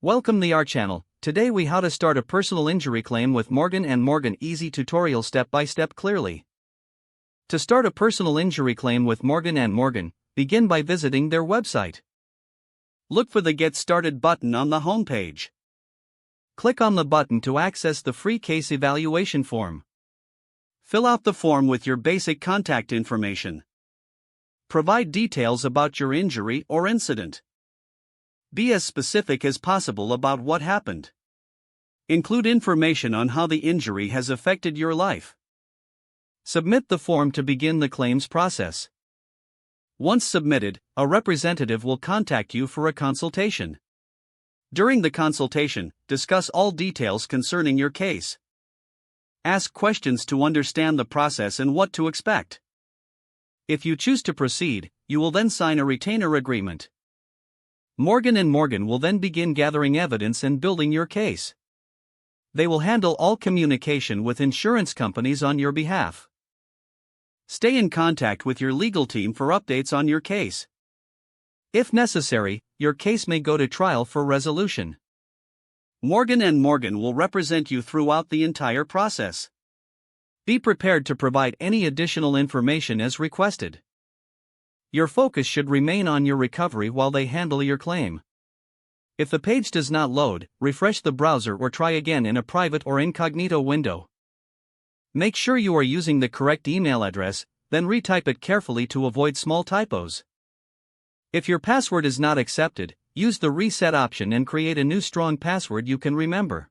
Welcome to our channel. Today we how to start a personal injury claim with Morgan & Morgan easy tutorial step by step clearly. To start a personal injury claim with Morgan & Morgan, begin by visiting their website. Look for the Get Started button on the homepage. Click on the button to access the free case evaluation form. Fill out the form with your basic contact information. Provide details about your injury or incident. Be as specific as possible about what happened. Include information on how the injury has affected your life. Submit the form to begin the claims process. Once submitted, a representative will contact you for a consultation. During the consultation, discuss all details concerning your case. Ask questions to understand the process and what to expect. If you choose to proceed, you will then sign a retainer agreement. Morgan & Morgan will then begin gathering evidence and building your case. They will handle all communication with insurance companies on your behalf. Stay in contact with your legal team for updates on your case. If necessary, your case may go to trial for resolution. Morgan & Morgan will represent you throughout the entire process. Be prepared to provide any additional information as requested. Your focus should remain on your recovery while they handle your claim. If the page does not load, refresh the browser or try again in a private or incognito window. Make sure you are using the correct email address, then retype it carefully to avoid small typos. If your password is not accepted, use the reset option and create a new strong password you can remember.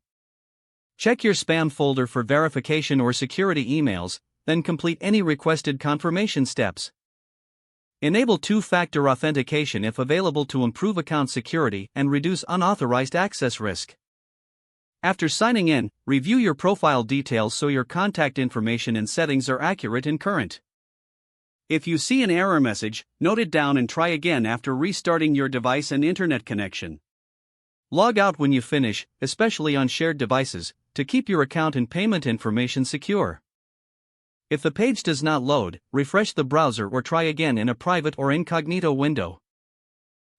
Check your spam folder for verification or security emails, then complete any requested confirmation steps. Enable two-factor authentication if available to improve account security and reduce unauthorized access risk. After signing in, review your profile details so your contact information and settings are accurate and current. If you see an error message, note it down and try again after restarting your device and internet connection. Log out when you finish, especially on shared devices, to keep your account and payment information secure. If the page does not load, refresh the browser or try again in a private or incognito window.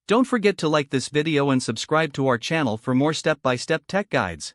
Don't forget to like this video and subscribe to our channel for more step-by-step tech guides.